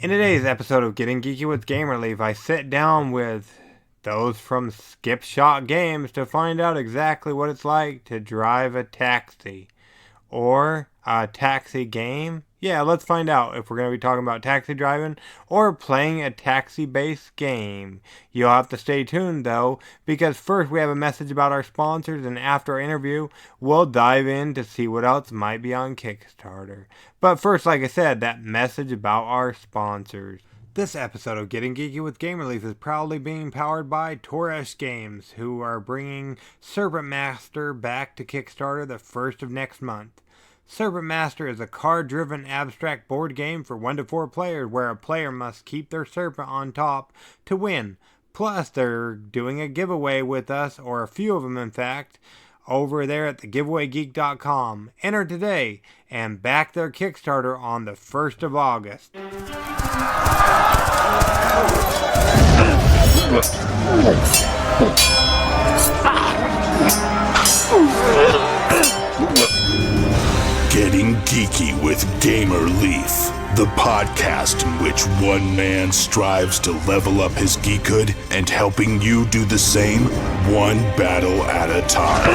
In today's episode of Getting Geeky with Game Relief, I sit down with those from Skip Shot Games to find out exactly what it's like to drive a taxi. Or a taxi game? Yeah, let's find out if we're going to be talking about taxi driving or playing a taxi based game. You'll have to stay tuned though, because first we have a message about our sponsors, and after our interview, we'll dive in to see what else might be on Kickstarter. But first, like I said, that message about our sponsors. This episode of Getting Geeky with Game Relief is proudly being powered by Toresh Games, who are bringing Serpent Master back to Kickstarter the first of next month. Serpent Master is a card-driven abstract board game for 1 to 4 players where a player must keep their serpent on top to win. Plus, they're doing a giveaway with us, or a few of them in fact, over there at thegiveawaygeek.com. Enter today and back their Kickstarter on the 1st of August. Getting Geeky with Gamer Leaf, the podcast in which one man strives to level up his geekhood and helping you do the same, one battle at a time.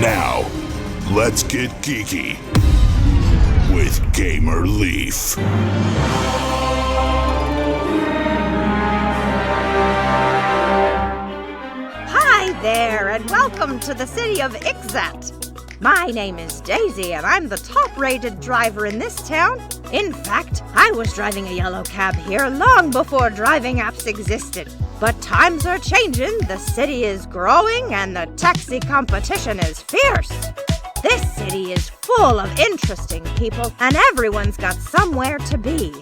Now, let's get geeky with Gamer Leaf. Hi there, and welcome to the city of Ixat. My name is Daisy, and I'm the top-rated driver in this town. In fact, I was driving a yellow cab here long before driving apps existed. But times are changing, the city is growing, and the taxi competition is fierce. This city is full of interesting people, and everyone's got somewhere to be.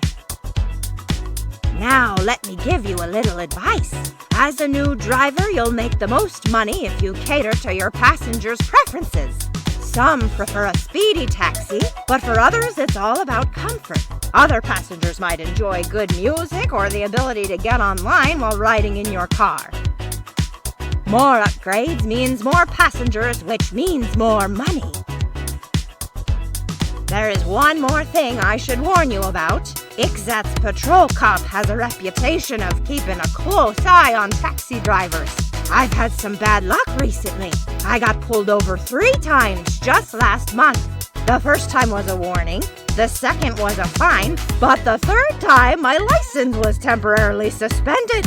Now, let me give you a little advice. As a new driver, you'll make the most money if you cater to your passengers' preferences. Some prefer a speedy taxi, but for others, it's all about comfort. Other passengers might enjoy good music or the ability to get online while riding in your car. More upgrades means more passengers, which means more money. There is one more thing I should warn you about. Ixat's patrol cop has a reputation of keeping a close eye on taxi drivers. I've had some bad luck recently. I got pulled over 3 times just last month. The first time was a warning, the second was a fine, but the third time my license was temporarily suspended.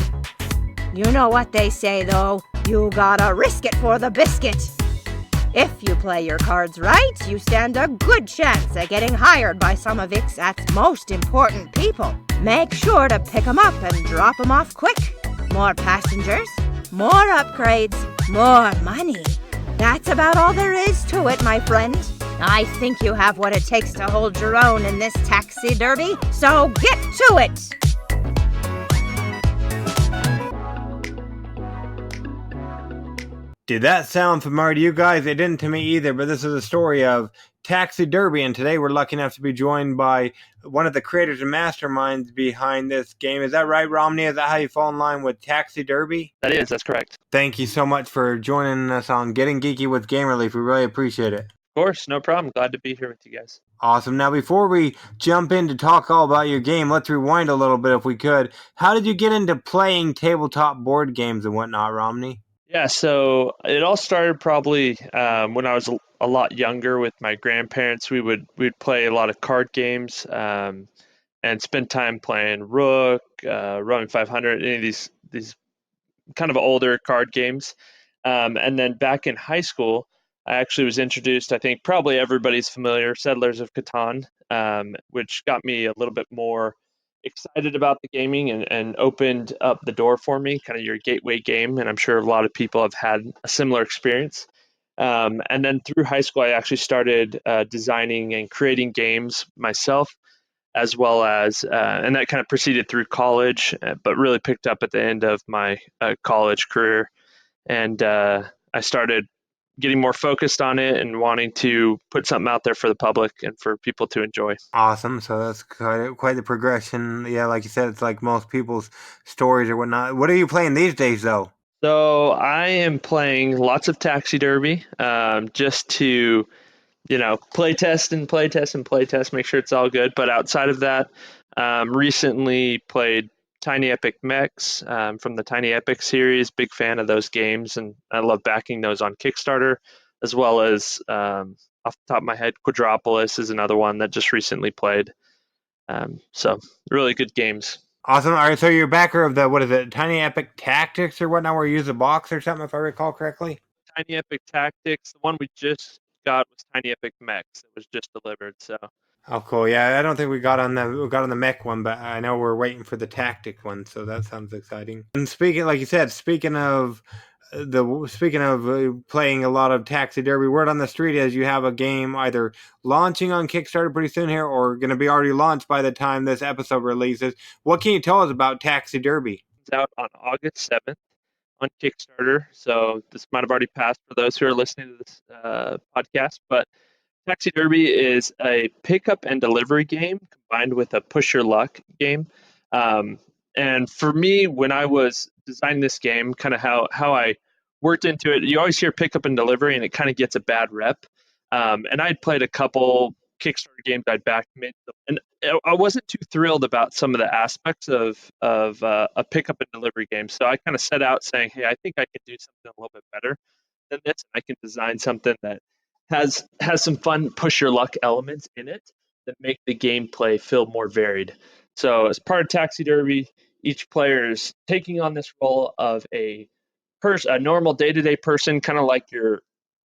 You know what they say though, you gotta risk it for the biscuit. If you play your cards right, you stand a good chance at getting hired by some of Ixat's most important people. Make sure to pick 'em up and drop 'em off quick. More passengers, more upgrades, more money. That's about all there is to it, my friend. I think you have what it takes to hold your own in this taxi derby, so get to it! Did that sound familiar to you guys? It didn't to me either, but this is a story of Taxi Derby, and today we're lucky enough to be joined by one of the creators and masterminds behind this game. Is that right, Romney? Is that how you fall in line with Taxi Derby? That's correct. Thank you so much for joining us on Getting Geeky with Game Relief. We really appreciate it. Of course, no problem. Glad to be here with you guys. Awesome. Now, before we jump in to talk all about your game, let's rewind a little bit if we could. How did you get into playing tabletop board games and whatnot, Romney? Yeah, so it all started probably when I was a lot younger with my grandparents. We'd play a lot of card games and spend time playing Rook, Roman 500, any of these kind of older card games. And then back in high school, I actually was introduced, I think probably everybody's familiar, Settlers of Catan, which got me a little bit more excited about the gaming and opened up the door for me, kind of your gateway game. And I'm sure a lot of people have had a similar experience. And then through high school, I actually started designing and creating games myself, as well as, and that kind of proceeded through college, but really picked up at the end of my college career. And I started getting more focused on it and wanting to put something out there for the public and for people to enjoy. Awesome. So that's quite the progression. Yeah, like you said, it's like most people's stories or whatnot. What are you playing these days, though? So I am playing lots of Taxi Derby just to play test and play test and play test, make sure it's all good. But outside of that, recently played Tiny Epic Mechs from the Tiny Epic series. Big fan of those games, and I love backing those on Kickstarter, as well as off the top of my head, Quadropolis is another one that just recently played. So really good games. Awesome. All right, so you're a backer of the, what is it, Tiny Epic Tactics or whatnot, where you use a box or something, if I recall correctly? Tiny Epic Tactics. The one we just got was Tiny Epic Mechs. It was just delivered. So Oh, cool. Yeah, I don't think we got on the mech one, but I know we're waiting for the tactic one, so that sounds exciting. And speaking, like you said, speaking of playing a lot of Taxi Derby, word on the street is you have a game either launching on Kickstarter pretty soon here, or going to be already launched by the time this episode releases. What can you tell us about Taxi Derby? it's out on August 7th on Kickstarter. So this might have already passed for those who are listening to this podcast, but Taxi Derby is a pickup and delivery game combined with a push your luck game. Um, and for me, when I was designing this game, kind of how I worked into it, you always hear pickup and delivery, and it kind of gets a bad rep. And I'd played a couple Kickstarter games I'd backed, and I wasn't too thrilled about some of the aspects of a pickup and delivery game. So I kind of set out saying, "Hey, I think I can do something a little bit better than this. I can design something that has some fun push your luck elements in it that make the gameplay feel more varied." So as part of Taxi Derby, each player is taking on this role of a normal day-to-day person, kind of like your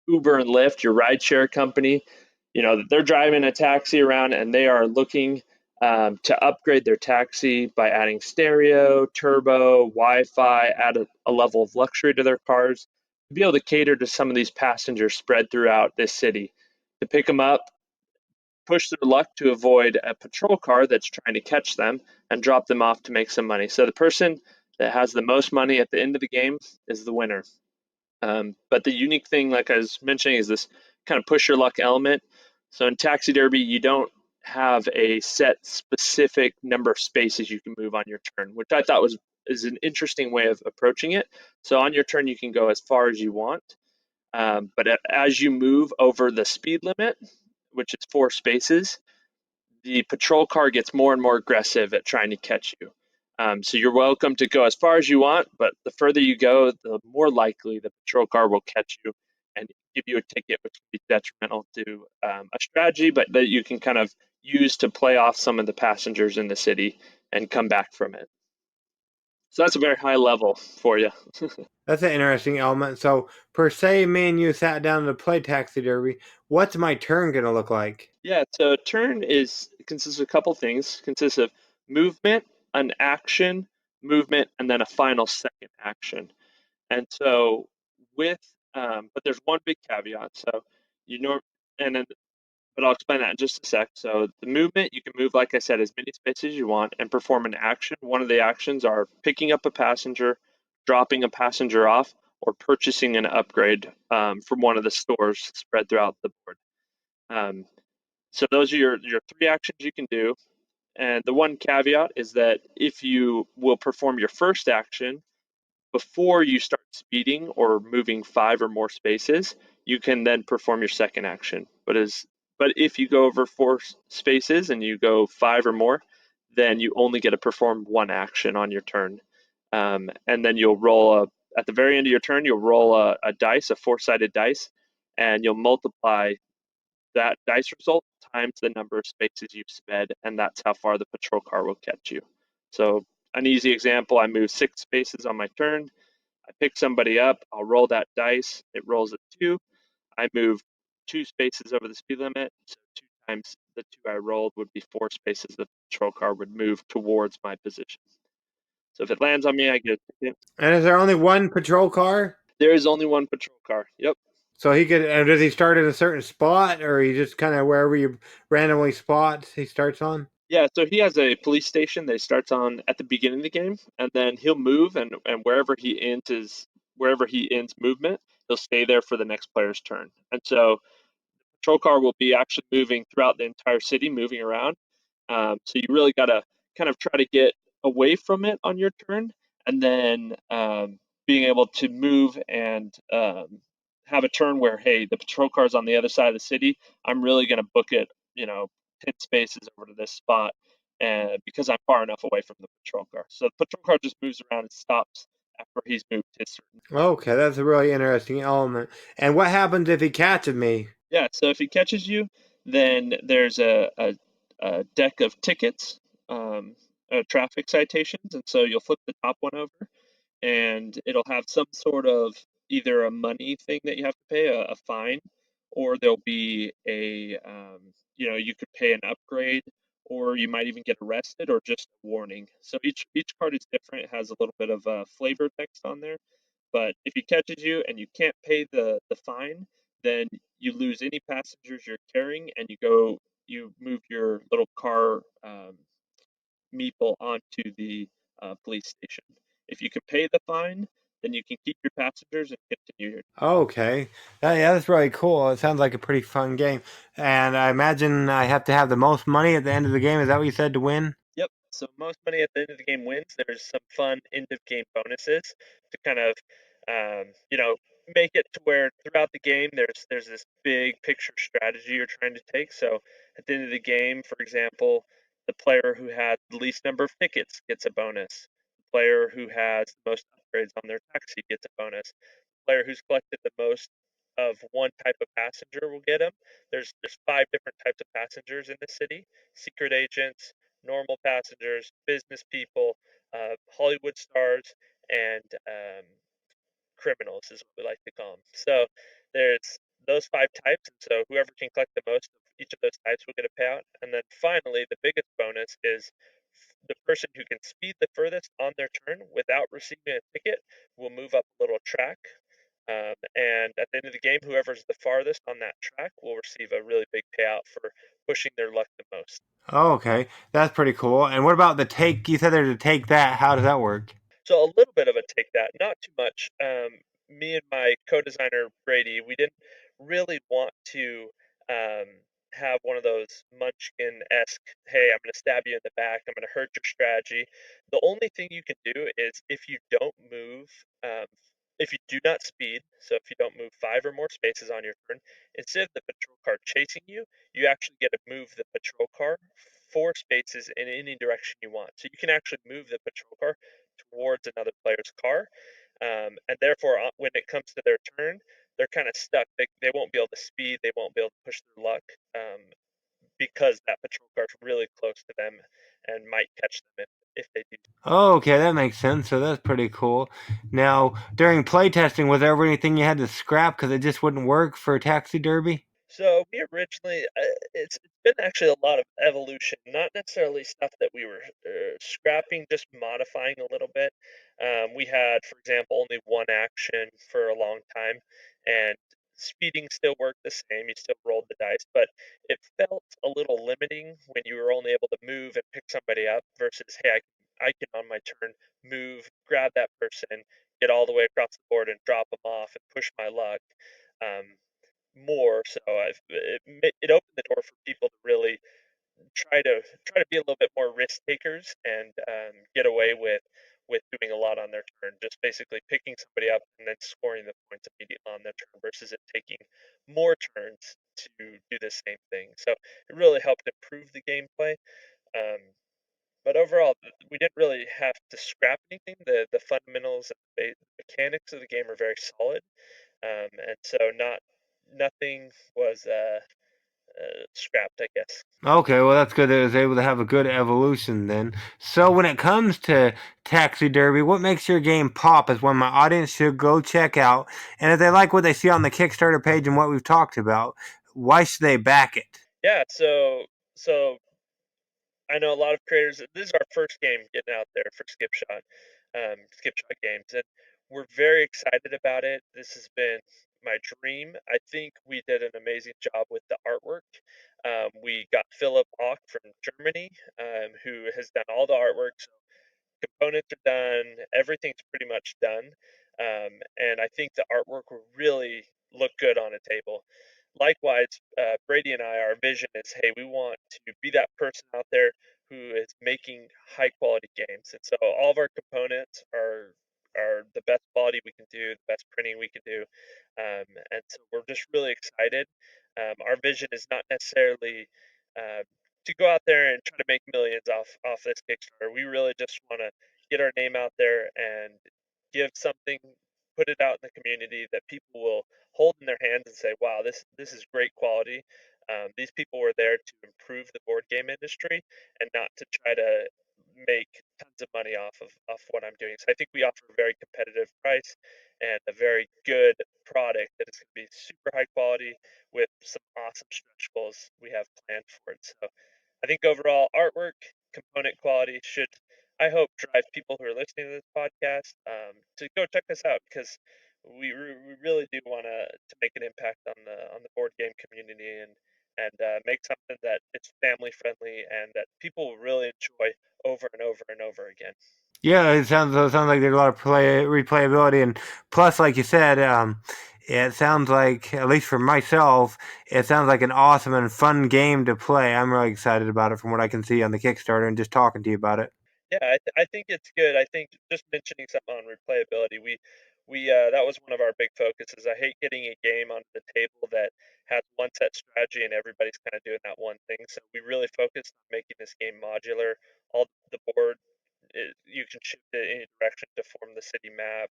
Uber and Lyft, your rideshare company. They're driving a taxi around and they are looking to upgrade their taxi by adding stereo, turbo, Wi-Fi, add a level of luxury to their cars to be able to cater to some of these passengers spread throughout this city, to pick them up, push their luck to avoid a patrol car that's trying to catch them, and drop them off to make some money. So the person that has the most money at the end of the game is the winner. But the unique thing, like I was mentioning, is this kind of push your luck element. So in Taxi Derby, you don't have a set specific number of spaces you can move on your turn, which I thought is an interesting way of approaching it. So on your turn, you can go as far as you want, but as you move over the speed limit, which is 4 spaces, the patrol car gets more and more aggressive at trying to catch you. So you're welcome to go as far as you want, but the further you go, the more likely the patrol car will catch you and give you a ticket, which can be detrimental to a strategy, but that you can kind of use to play off some of the passengers in the city and come back from it. So that's a very high level for you. That's an interesting element. So, per se, me and you sat down to play Taxi Derby. What's my turn going to look like? Yeah, so a turn consists of a couple things. It consists of movement, an action, movement, and then a final second action. And so but there's one big caveat. So you know, and then, but I'll explain that in just a sec. So the movement, you can move, like I said, as many spaces as you want and perform an action. One of the actions are picking up a passenger, dropping a passenger off, or purchasing an upgrade from one of the stores spread throughout the board. Um, so those are your 3 actions you can do. And the one caveat is that if you will perform your first action before you start speeding or moving 5 or more spaces, you can then perform your second action. But if you go over 4 spaces and you go 5 or more, then you only get to perform one action on your turn. And then you'll at the very end of your turn, you'll roll a dice, a 4-sided dice, and you'll multiply that dice result times the number of spaces you've sped, and that's how far the patrol car will catch you. So an easy example, I move 6 spaces on my turn. I pick somebody up, I'll roll that dice, it rolls a 2. I move 2 spaces over the speed limit, so 2 times the 2 I rolled would be 4 spaces the patrol car would move towards my position. So if it lands on me, I get a ticket. And is there only one patrol car? There is only one patrol car. Yep. So he could, does he start at a certain spot, or he just kind of wherever you randomly spot he starts on? Yeah, so he has a police station that he starts on at the beginning of the game, and then he'll move, and wherever he ends movement, he'll stay there for the next player's turn. And so the patrol car will be actually moving throughout the entire city, moving around. So you really got to kind of try to get away from it on your turn, and then being able to move and have a turn where, hey, the patrol car's on the other side of the city. I'm really going to book it, 10 spaces over to this spot, and because I'm far enough away from the patrol car. So the patrol car just moves around and stops after he's moved his certain. Okay, that's a really interesting element. And what happens if he catches me? Yeah. So if he catches you, then there's a deck of tickets, um, traffic citations, and so you'll flip the top one over, and it'll have some sort of either a money thing that you have to pay, a fine, or there'll be you could pay an upgrade, or you might even get arrested, or just a warning. So each card is different. It has a little bit of flavor text on there. But if he catches you and you can't pay the fine, then you lose any passengers you're carrying, and you move your little car meeple onto the police station. If you can pay the fine, then you can keep your passengers and continue your. Okay. Yeah, that's really cool. It sounds like a pretty fun game. And I imagine I have to have the most money at the end of the game. Is that what you said to win? Yep. So most money at the end of the game wins. There's some fun end of game bonuses to kind of, make it to where throughout the game there's this big picture strategy you're trying to take. So at the end of the game, for example, the player who had the least number of tickets gets a bonus. The player who has the most upgrades on their taxi gets a bonus. The player who's collected the most of one type of passenger will get them. There's five different types of passengers in the city: secret agents, normal passengers, business people, Hollywood stars, and criminals is what we like to call them. So there's those five types, and so whoever can collect the most of each of those types will get a payout. And then finally, the biggest bonus is the person who can speed the furthest on their turn without receiving a ticket will move up a little track. And at the end of the game, whoever's the farthest on that track will receive a really big payout for pushing their luck the most. Oh, okay. That's pretty cool. And what about the take? You said there's a take that. How does that work? So a little bit of a take that, not too much. Me and my co-designer Brady, we didn't really want to um, have one of those Munchkin-esque, "Hey, I'm going to stab you in the back. I'm going to hurt your strategy." The only thing you can do is um, if you do not speed, so if you don't move five or more spaces on your turn, instead of the patrol car chasing you, you actually get to move the patrol car four spaces in any direction you want. So you can actually move the patrol car towards another player's car. And therefore, when it comes to their turn, they're kind of stuck. They won't be able to speed, they won't be able to push their luck because that patrol car is really close to them and might catch them if they do. Oh, okay, that makes sense. So that's pretty cool. Now, during playtesting, was there ever anything you had to scrap because it just wouldn't work for Taxi Derby? So we originally, it's been actually a lot of evolution, not necessarily stuff that we were scrapping, just modifying a little bit. We had, for example, only one action for a long time, and speeding still worked the same. You still rolled the dice, but it felt a little limiting when you were only able to move and pick somebody up versus, hey, I can on my turn move, grab that person, get all the way across the board and drop them off and push my luck. Um, More. So it opened the door for people to really try to be a little bit more risk takers and get away with doing a lot on their turn, just basically picking somebody up and then scoring the points immediately on their turn versus it taking more turns to do the same thing. So it really helped improve the gameplay. Um, but overall, we didn't really have to scrap anything. The fundamentals and the mechanics of the game are very solid, and so nothing was scrapped, I guess. Okay, well, that's good that it was able to have a good evolution then. So, when it comes to Taxi Derby, what makes your game pop is when my audience should go check out. And if they like what they see on the Kickstarter page and what we've talked about, why should they back it? Yeah, so I know a lot of creators. This is our first game getting out there for Skipshot Games, and we're very excited about it. This has been my dream. I think we did an amazing job with the artwork. We got Philip Ock from Germany, who has done all the artwork. So components are done, everything's pretty much done, and I think the artwork will really look good on a table. Likewise, Brady and I, our vision is, hey, we want to be that person out there who is making high quality games, and so all of our components are the best quality we can do, the best printing we can do, and so we're just really excited. Our vision is not necessarily uh, to go out there and try to make millions off this Kickstarter. We really just want to get our name out there and give something, put it out in the community that people will hold in their hands and say, "Wow, this is great quality." These people were there to improve the board game industry and not to try to make tons of money off what I'm doing. So I think we offer a very competitive price and a very good product that is going to be super high quality with some awesome stretch goals we have planned for it. So I think overall artwork, component quality should, I hope, drive people who are listening to this podcast to go check this out because we really do want to make an impact on the board game community and make something that it's family friendly and that people will really enjoy over and over and over again. Yeah, it sounds like there's a lot of replayability, and plus, like you said, it sounds like, at least for myself, it sounds like an awesome and fun game to play. I'm really excited about it from what I can see on the Kickstarter and just talking to you about it. Yeah, I think it's good. I think just mentioning something on replayability, we that was one of our big focuses. I hate getting a game onto the table that has one set strategy and everybody's kind of doing that one thing. So we really focused on making this game modular. All the board, you can shift it in any direction to form the city map.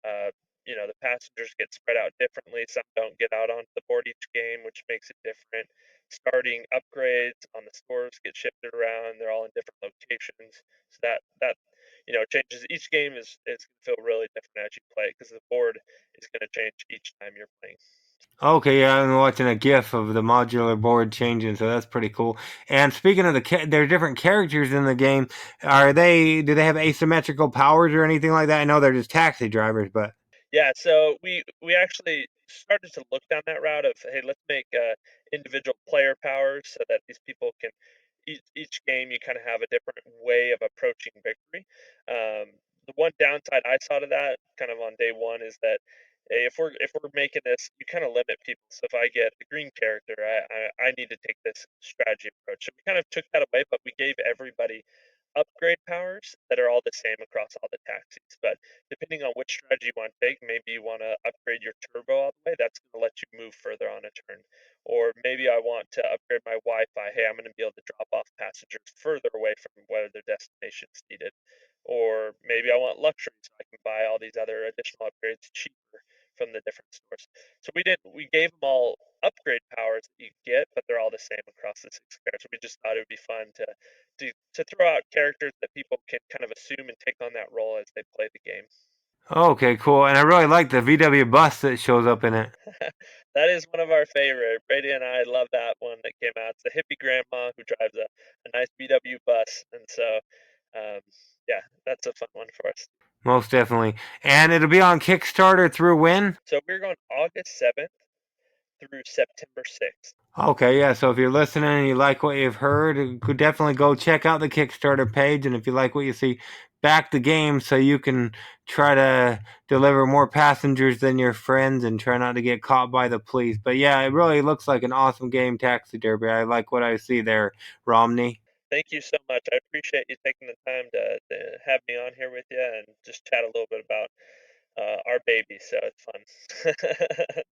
Uh, the passengers get spread out differently. Some don't get out onto the board each game, which makes it different. Starting upgrades on the stores get shifted around. They're all in different locations, so that changes. Each game is going to feel really different as you play it because the board is going to change each time you're playing. Okay, yeah, I'm watching a GIF of the modular board changing, so that's pretty cool. And speaking of there are different characters in the game. Do they have asymmetrical powers or anything like that? I know they're just taxi drivers, but Yeah, so we actually started to look down that route of, hey, let's make individual player powers so that these people can each game you kind of have a different way of approaching victory. The one downside I saw to that, kind of on day one, is that hey, if we're making this, you kind of limit people. So if I get the green character, I need to take this strategy approach. So we kind of took that away, but we gave everybody upgrade powers that are all the same across all the taxis. But depending on which strategy you want to take, maybe you want to upgrade your turbo all the way. That's going to let you move further on a turn. Or maybe I want to upgrade my Wi-Fi. Hey, I'm going to be able to drop off passengers further away from where their destination is needed. Or maybe I want luxury, so I can buy all these other additional upgrades cheaper from the different stores. So we gave them all upgrade powers that you get, but they're all the same across the six characters. We just thought it would be fun to throw out characters that people can kind of assume and take on that role as they play the game. okay, cool. And I really like the VW bus that shows up in it. That is one of our favorite. Brady and I love that one that came out. It's the hippie grandma who drives a nice VW bus, and so um, yeah, that's a fun one for us. Most definitely. And it'll be on Kickstarter through when? So we're going August 7th through September 6th. Okay, yeah. So if you're listening and you like what you've heard, you could definitely go check out the Kickstarter page. And if you like what you see, back the game so you can try to deliver more passengers than your friends and try not to get caught by the police. But yeah, it really looks like an awesome game, Taxi Derby. I like what I see there, Romney. Thank you so much. I appreciate you taking the time to have me on here with you and just chat a little bit about our baby. So it's fun.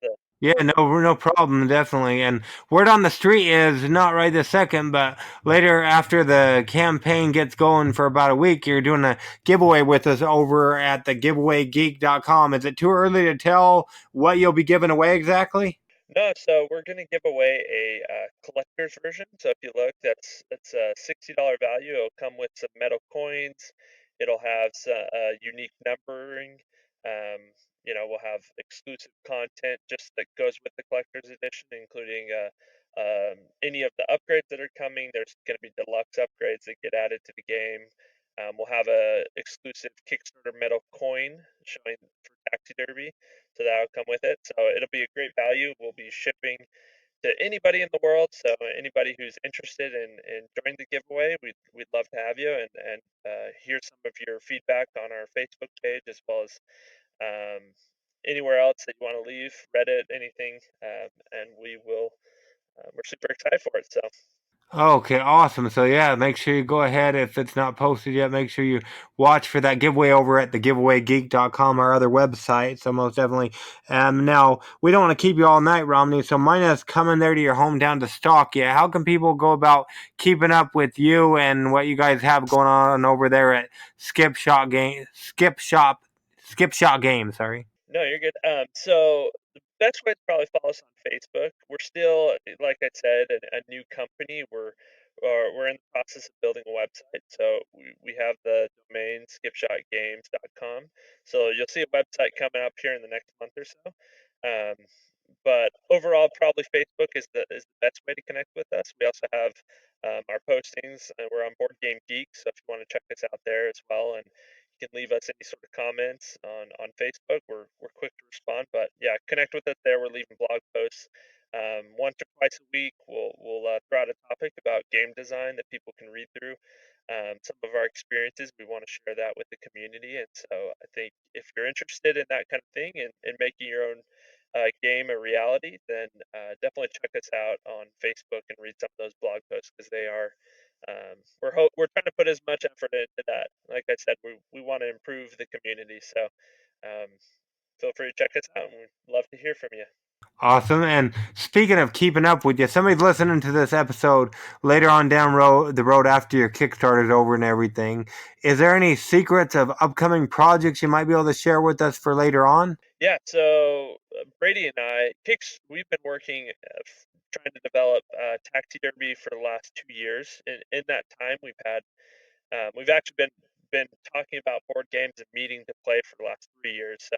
So, Yeah, no problem, definitely. And word on the street is not right this second, but later after the campaign gets going for about a week, you're doing a giveaway with us over at the giveawaygeek.com. Is it too early to tell what you'll be giving away exactly? no, so we're going to give away a collector's version. So if you look, that's a $60 value. It'll come with some metal coins. It'll have unique numbering. Um, we'll have exclusive content just that goes with the collector's edition, including any of the upgrades that are coming. There's going to be deluxe upgrades that get added to the game. We'll have a exclusive Kickstarter metal coin showing for Taxi Derby, so that'll come with it. So it'll be a great value. We'll be shipping to anybody in the world. So anybody who's interested in joining the giveaway, we'd love to have you and hear some of your feedback on our Facebook page as well as um, anywhere else that you want to leave, Reddit, anything, and we will. We're super excited for it. So Okay, awesome. So yeah, make sure you go ahead if it's not posted yet. Make sure you watch for that giveaway over at thegiveawaygeek.com, our other website. So most definitely. Now we don't want to keep you all night, Romney. So mine is coming there to your hometown to stalk you. How can people go about keeping up with you and what you guys have going on over there at Skip Shot Game? Sorry. No, you're good. So the best way to probably follow us on Facebook. We're still, like I said, a new company. We're in the process of building a website. So we have the domain skipshotgames.com. So you'll see a website coming up here in the next month or so. Um, but overall, probably Facebook is the best way to connect with us. We also have our postings. We're on Board Game Geek, so if you want to check us out there as well, and you can leave us any sort of comments on Facebook. We're quick to respond, but yeah, connect with us there. We're leaving blog posts once or twice a week. We'll throw out a topic about game design that people can read through. Some of our experiences, we want to share that with the community, and so I think if you're interested in that kind of thing and making your own game a reality, then definitely check us out on Facebook and read some of those blog posts because they are. We're trying to put as much effort into that. Like I said, we want to improve the community, so um, feel free to check us out, and we'd love to hear from you. Awesome. And speaking of keeping up with you, somebody's listening to this episode later on down the road after your Kickstarter is over and everything. Is there any secrets of upcoming projects you might be able to share with us for later on? Yeah, so Brady and we've been working trying to develop Taxi Derby for the last 2 years. In that time, we've actually been talking about board games and meeting to play for the last 3 years. So,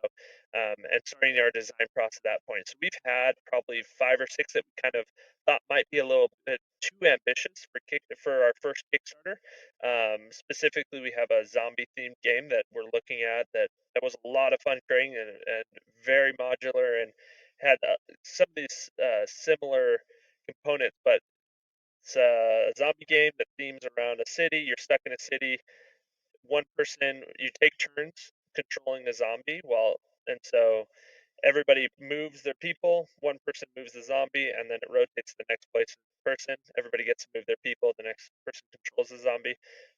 and starting our design process at that point. So we've had probably 5 or 6 that we kind of thought might be a little bit too ambitious for our first Kickstarter. Specifically, we have a zombie themed game that we're looking at that was a lot of fun creating and very modular and had some of these similar components, but it's a zombie game that themes around a city. You're stuck in a city. One person, you take turns controlling a zombie and so everybody moves their people. One person moves the zombie, and then it rotates to the next place person. Everybody gets to move their people. The next person controls the zombie.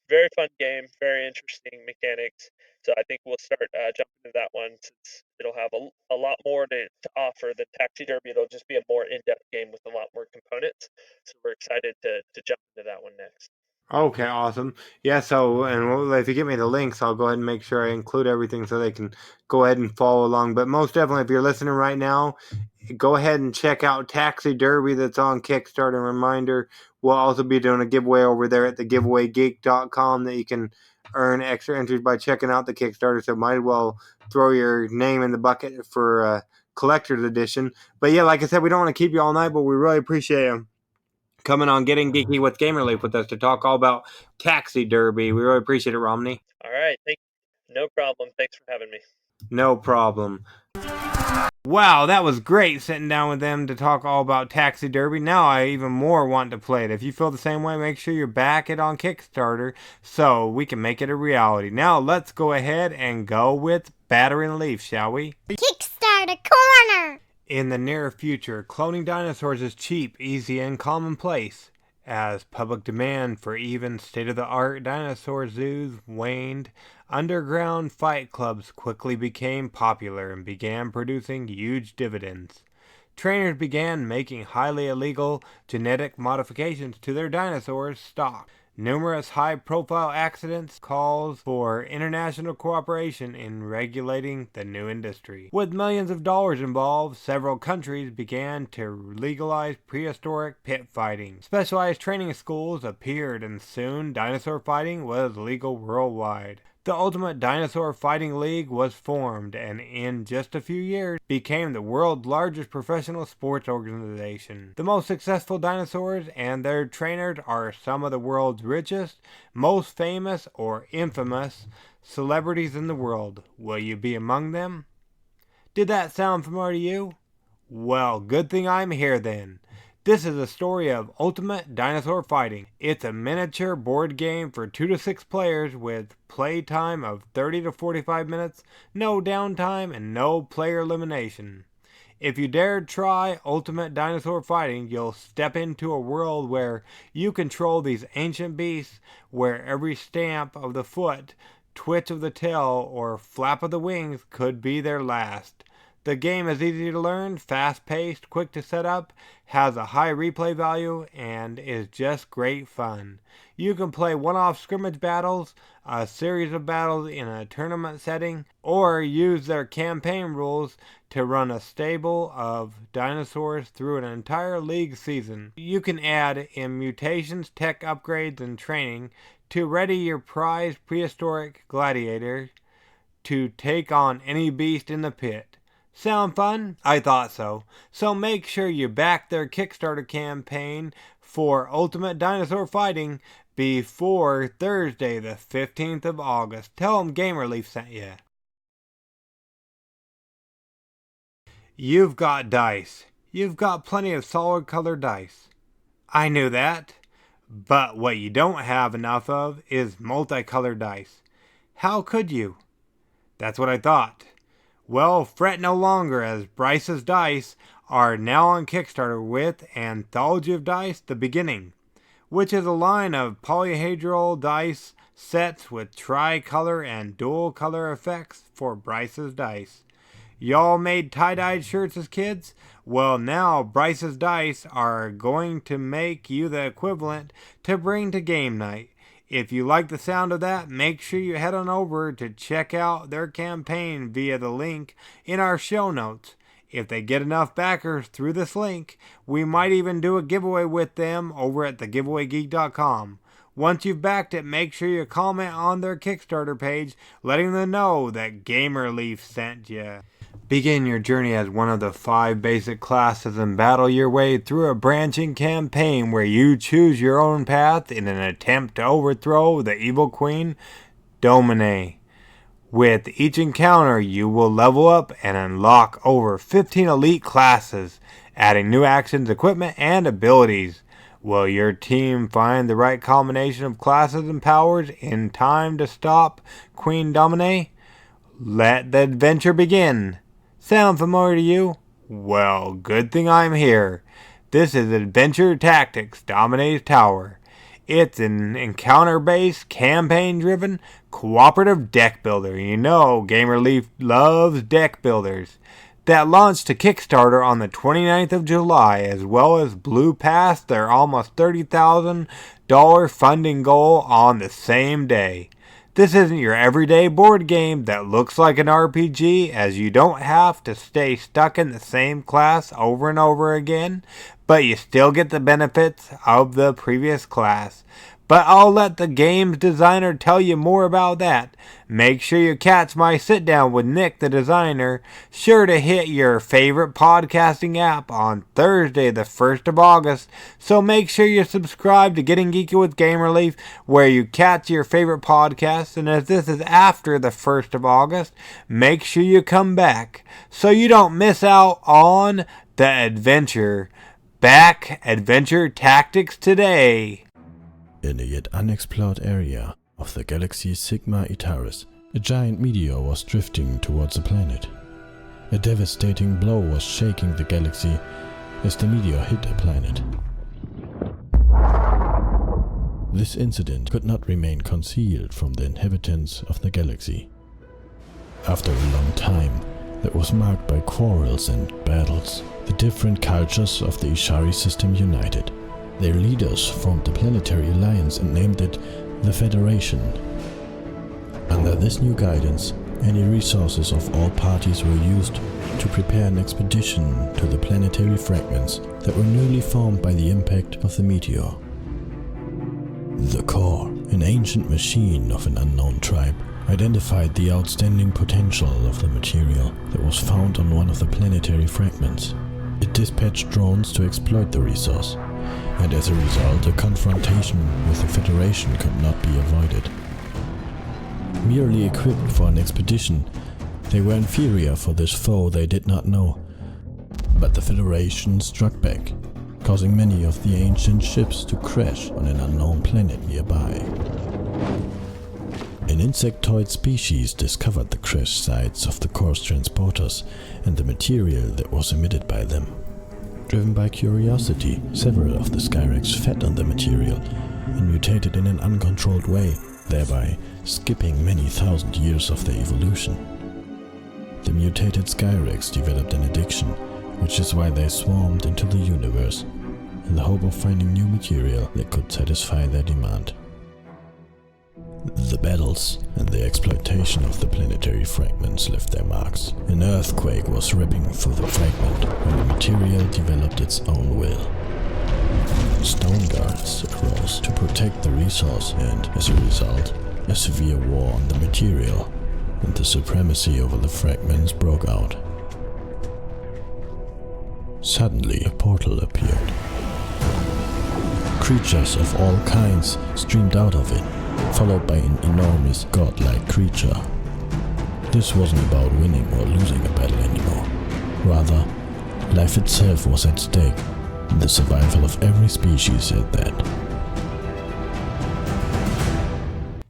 Very fun game. Very interesting mechanics. So I think we'll start jumping into that one since it'll have a lot more to offer than Taxi Derby. It'll just be a more in-depth game with a lot more components. So we're excited to jump into that one next. Okay, awesome. Yeah, so, and if you give me the links, I'll go ahead and make sure I include everything so they can go ahead and follow along. But most definitely, if you're listening right now, go ahead and check out Taxi Derby that's on Kickstarter. Reminder, we'll also be doing a giveaway over there at thegiveawaygeek.com that you can earn extra entries by checking out the Kickstarter. So might as well throw your name in the bucket for collector's edition. But yeah, like I said, we don't want to keep you all night, but we really appreciate you coming on Getting Geeky with Gamer Leaf with us to talk all about Taxi Derby. We really appreciate it, Romney. All right. No problem. Thanks for having me. No problem. Wow, that was great sitting down with them to talk all about Taxi Derby. Now I even more want to play it. If you feel the same way, make sure you back it on Kickstarter so we can make it a reality. Now let's go ahead and go with Battering Leaf, shall we? Kickstarter Corner! In the near future, cloning dinosaurs is cheap, easy, and commonplace. As public demand for even state-of-the-art dinosaur zoos waned, underground fight clubs quickly became popular and began producing huge dividends. Trainers began making highly illegal genetic modifications to their dinosaurs' stock. Numerous high-profile accidents calls for international cooperation in regulating the new industry. With millions of dollars involved, several countries began to legalize prehistoric pit fighting. Specialized training schools appeared and soon dinosaur fighting was legal worldwide. The Ultimate Dinosaur Fighting League was formed and in just a few years became the world's largest professional sports organization. The most successful dinosaurs and their trainers are some of the world's richest, most famous or infamous celebrities in the world. Will you be among them? Did that sound familiar to you? Well, good thing I'm here then. This is a story of Ultimate Dinosaur Fighting. It's a miniature board game for 2 to 6 players with play time of 30 to 45 minutes, no downtime, and no player elimination. If you dare try Ultimate Dinosaur Fighting, you'll step into a world where you control these ancient beasts, where every stamp of the foot, twitch of the tail, or flap of the wings could be their last. The game is easy to learn, fast-paced, quick to set up, has a high replay value, and is just great fun. You can play one-off scrimmage battles, a series of battles in a tournament setting, or use their campaign rules to run a stable of dinosaurs through an entire league season. You can add in mutations, tech upgrades, and training to ready your prized prehistoric gladiator to take on any beast in the pit. Sound fun? I thought so. So make sure you back their Kickstarter campaign for Ultimate Dinosaur Fighting before Thursday the 15th of August. Tell them GamerLeaf sent you. You've got dice. You've got plenty of solid color dice. I knew that. But what you don't have enough of is multicolored dice. How could you? That's what I thought. Well, fret no longer, as Bryce's Dice are now on Kickstarter with Anthology of Dice The Beginning, which is a line of polyhedral dice sets with tricolor and dual color effects for Bryce's Dice. Y'all made tie-dyed shirts as kids? Well, now Bryce's Dice are going to make you the equivalent to bring to game night. If you like the sound of that, make sure you head on over to check out their campaign via the link in our show notes. If they get enough backers through this link, we might even do a giveaway with them over at thegiveawaygeek.com. Once you've backed it, make sure you comment on their Kickstarter page, letting them know that GamerLeaf sent you. Begin your journey as one of the 5 basic classes and battle your way through a branching campaign where you choose your own path in an attempt to overthrow the evil queen, Domine. With each encounter, you will level up and unlock over 15 elite classes, adding new actions, equipment, and abilities. Will your team find the right combination of classes and powers in time to stop Queen Domine? Let the adventure begin. Sound familiar to you? Well, good thing I'm here. This is Adventure Tactics Domine's Tower. It's an encounter-based, campaign-driven, cooperative deck builder. You know GamerLeaf loves deck builders. That launched to Kickstarter on the 29th of July, as well as blew past their almost $30,000 funding goal on the same day. This isn't your everyday board game that looks like an RPG, as you don't have to stay stuck in the same class over and over again, but you still get the benefits of the previous class. But I'll let the game's designer tell you more about that. Make sure you catch my sit down with Nick, the designer, sure to hit your favorite podcasting app on Thursday the 1st of August. So make sure you subscribe to Getting Geeky with GamerLeaf, where you catch your favorite podcasts. And as this is after the 1st of August, make sure you come back so you don't miss out on the adventure. Back Adventure Tactics today. In a yet unexplored area of the galaxy Sigma Itaris, a giant meteor was drifting towards the planet. A devastating blow was shaking the galaxy as the meteor hit the planet. This incident could not remain concealed from the inhabitants of the galaxy. After a long time that was marked by quarrels and battles, the different cultures of the Ishari system united. Their leaders formed the Planetary Alliance and named it the Federation. Under this new guidance, any resources of all parties were used to prepare an expedition to the planetary fragments that were newly formed by the impact of the meteor. The Core, an ancient machine of an unknown tribe, identified the outstanding potential of the material that was found on one of the planetary fragments. It dispatched drones to exploit the resource, and as a result, a confrontation with the Federation could not be avoided. Merely equipped for an expedition, they were inferior for this foe they did not know. But the Federation struck back, causing many of the ancient ships to crash on an unknown planet nearby. An insectoid species discovered the crash sites of the course transporters and the material that was emitted by them. Driven by curiosity, several of the Skyrex fed on the material and mutated in an uncontrolled way, thereby skipping many thousand years of their evolution. The mutated Skyrex developed an addiction, which is why they swarmed into the universe, in the hope of finding new material that could satisfy their demand. The battles and the exploitation of the planetary fragments left their marks. An earthquake was ripping through the fragment when the material developed its own will. Stone guards arose to protect the resource and, as a result, a severe war on the material and the supremacy over the fragments broke out. Suddenly a portal appeared. Creatures of all kinds streamed out of it, followed by an enormous godlike creature. This wasn't about winning or losing a battle anymore. Rather, life itself was at stake, and the survival of every species at that.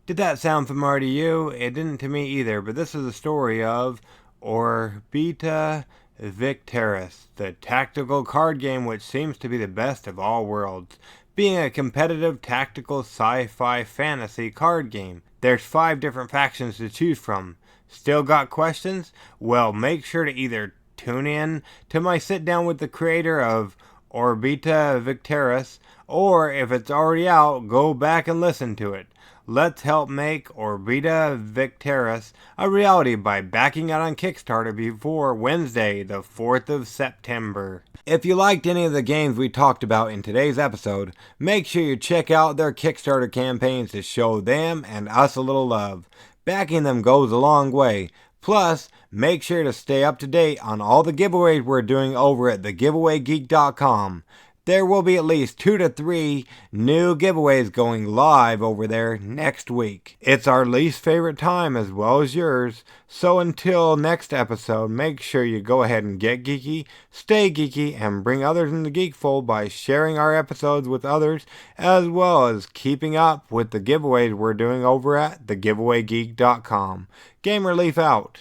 Did that sound familiar to you? It didn't to me either, but this is the story of Orbita Victeris, the tactical card game which seems to be the best of all worlds, being a competitive tactical sci-fi fantasy card game. There's 5 different factions to choose from. Still got questions? Well, make sure to either tune in to my sit down with the creator of Orbita Victeris, or if it's already out, go back and listen to it. Let's help make Orbita Victeris a reality by backing out on Kickstarter before Wednesday, the 4th of September. If you liked any of the games we talked about in today's episode, make sure you check out their Kickstarter campaigns to show them and us a little love. Backing them goes a long way. Plus, make sure to stay up to date on all the giveaways we're doing over at thegiveawaygeek.com. There will be at least 2 to 3 new giveaways going live over there next week. It's our least favorite time as well as yours, so until next episode, make sure you go ahead and get geeky, stay geeky, and bring others in the geek fold by sharing our episodes with others, as well as keeping up with the giveaways we're doing over at thegiveawaygeek.com. GamerLeaf out.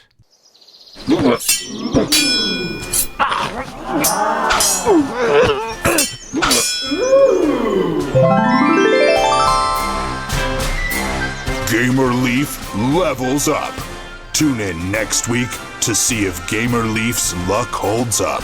Gamer Leaf levels up. Tune in next week to see if Gamer Leaf's luck holds up.